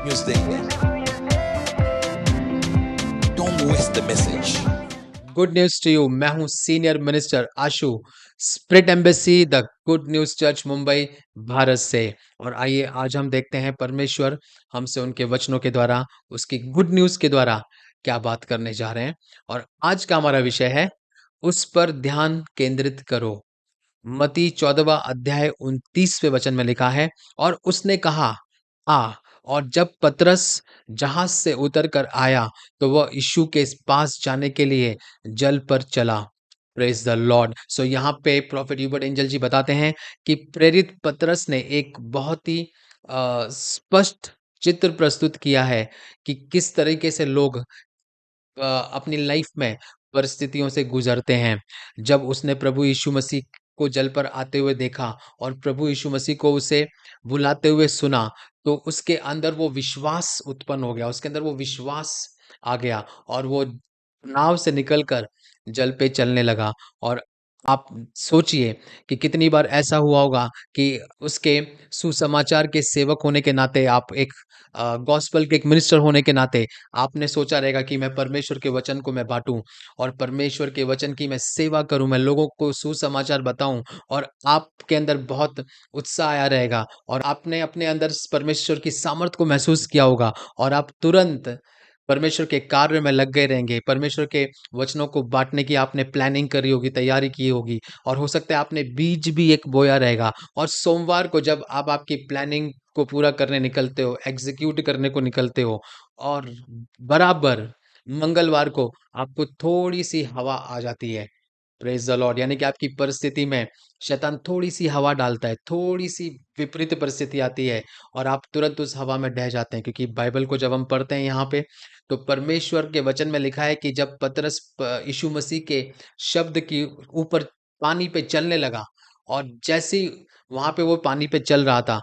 News देंगे। Don't waste the message. Good news to you. मैं हूं senior minister Ashu, spirit embassy the good news church Mumbai, Bharat से। और आइए आज हम देखते हैं परमेश्वर हमसे उनके वचनों के द्वारा, उसकी गुड न्यूज के द्वारा क्या बात करने जा रहे हैं। और आज का हमारा विषय है, उस पर ध्यान केंद्रित करो। मत्ती 14वां अध्याय 29वें वचन में लिखा है, और उसने कहा, आ। और जब पतरस जहाज से उतर कर आया, तो वह यीशु के पास जाने के लिए जल पर चला। Praise the Lord. सो यहाँ पे प्रॉफिट ह्यूबर्ट एंजल जी बताते हैं कि प्रेरित पतरस ने एक बहुत ही स्पष्ट चित्र प्रस्तुत किया है कि किस तरीके से लोग अपनी लाइफ में परिस्थितियों से गुजरते हैं। जब उसने प्रभु यीशु मसीह को जल पर आते हुए देखा और प्रभु यीशु मसीह को उसे बुलाते हुए सुना, तो उसके अंदर वो विश्वास उत्पन्न हो गया, उसके अंदर वो विश्वास आ गया और वो नाव से निकलकर जल पे चलने लगा। और आप सोचिए कि कितनी बार ऐसा हुआ होगा कि उसके सुसमाचार के सेवक होने के नाते, आप एक गॉस्पेल के एक मिनिस्टर होने के नाते आपने सोचा रहेगा कि मैं परमेश्वर के वचन को मैं बाँटूँ और परमेश्वर के वचन की मैं सेवा करूँ, मैं लोगों को सुसमाचार बताऊँ। और आपके अंदर बहुत उत्साह आया रहेगा और आपने अपने अंदर परमेश्वर की सामर्थ को महसूस किया होगा और आप तुरंत परमेश्वर के कार्य में लग गए रहेंगे। परमेश्वर के वचनों को बाँटने की आपने प्लानिंग करी होगी, तैयारी की होगी और हो सकता है आपने बीज भी एक बोया रहेगा। और सोमवार को जब आप आपकी प्लानिंग को पूरा करने निकलते हो, एग्ज़ीक्यूट करने को निकलते हो, और बराबर मंगलवार को आपको थोड़ी-सी हवा आ जाती है। Praise the Lord. यानी कि आपकी परिस्थिति में शैतान थोड़ी-सी हवा डालता है, थोड़ी-सी विपरीत परिस्थिति आती है और आप तुरंत उस हवा में ढह जाते हैं। क्योंकि बाइबल को जब हम पढ़ते हैं यहाँ पे, तो परमेश्वर के वचन में लिखा है कि जब पतरस यीशु मसीह के शब्द की ऊपर पानी पे चलने लगा, और जैसे ही वहाँ पे वो पानी पे चल रहा था,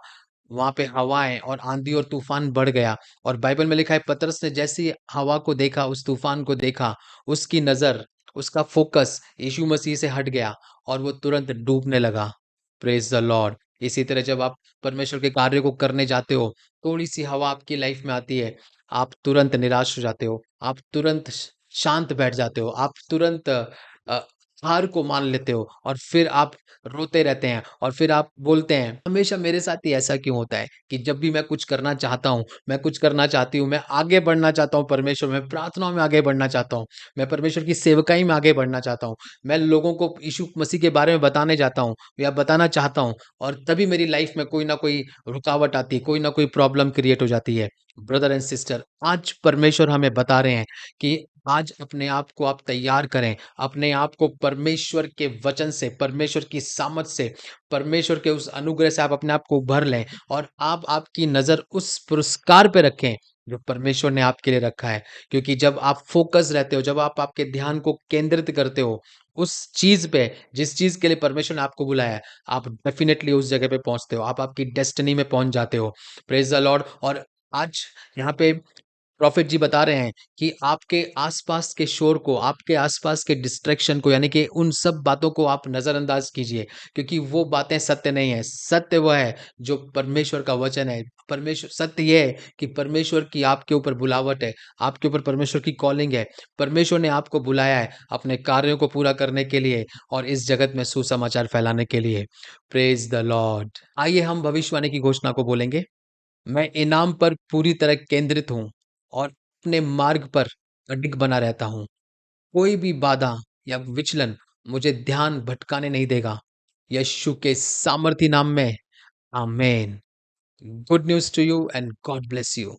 वहाँ पे हवाएँ और आँधी और तूफ़ान बढ़ गया। और बाइबल में लिखा है, पतरस ने जैसे ही हवा को देखा, उस तूफ़ान को देखा, उसकी नज़र, उसका फ़ोकस यीशु मसीह से हट गया और वो तुरंत डूबने लगा। Praise the Lord. इसी तरह जब आप परमेश्वर के कार्य को करने जाते हो, थोड़ी-सी हवा आपकी लाइफ़ में आती है, आप तुरंत निराश हो जाते हो, आप तुरंत शांत बैठ जाते हो, आप तुरंत हार को मान लेते हो और फिर आप रोते रहते हैं और फिर आप बोलते हैं, हमेशा मेरे साथ ही ऐसा क्यों होता है कि जब भी मैं कुछ करना चाहता हूँ, मैं कुछ करना चाहती हूँ, मैं आगे बढ़ना चाहता हूँ परमेश्वर में, प्रार्थनाओं में आगे बढ़ना चाहता हूँ, मैं परमेश्वर की सेवकाई में आगे बढ़ना चाहता हूँ, मैं लोगों को यीशु मसीह के बारे में बताने जाता हूँ या बताना चाहता हूँ, और तभी मेरी लाइफ में कोई ना कोई रुकावट आती है, कोई ना कोई प्रॉब्लम क्रिएट हो जाती है। ब्रदर एंड सिस्टर, आज परमेश्वर हमें बता रहे हैं कि आज अपने आप को आप तैयार करें, अपने आप को परमेश्वर के वचन से, परमेश्वर की सामर्थ से, परमेश्वर के उस अनुग्रह से आप अपने आप को भर लें और आप आपकी नज़र उस पुरस्कार पे रखें जो परमेश्वर ने आपके लिए रखा है। क्योंकि जब आप फ़ोकस रहते हो, जब आप आपके ध्यान को केंद्रित करते हो उस चीज़ पे, जिस चीज़ के लिए परमेश्वर ने आपको बुलाया है, आप डेफ़िनेटली उस जगह पे पहुँचते हो, आप आपकी डेस्टिनी में पहुँच जाते हो। Praise the Lord. और आज यहाँ पे प्रॉफ़िट जी बता रहे हैं कि आपके आस-पास के शोर को, आपके आस-पास के डिस्ट्रैक्शन को, यानी कि उन सब बातों को आप नज़रअंदाज़ कीजिए, क्योंकि वो बातें सत्य नहीं है। सत्य वह है जो परमेश्वर का वचन है। परमेश्वर सत्य ये है कि परमेश्वर की आपके ऊपर बुलावट है, आपके ऊपर परमेश्वर की कॉलिंग है। परमेश्वर ने आपको बुलाया है अपने कार्यों को पूरा करने के लिए और इस जगत में सुसमाचार फैलाने के लिए। Praise the Lord. आइए हम भविष्यवाणी की घोषणा को बोलेंगे। मैं इनाम पर पूरी तरह केंद्रित हूँ और अपने मार्ग पर अडिग बना रहता हूँ। कोई भी बाधा या विचलन मुझे ध्यान भटकाने नहीं देगा। यीशु के सामर्थी नाम में, आमीन। Good news to you and God bless you.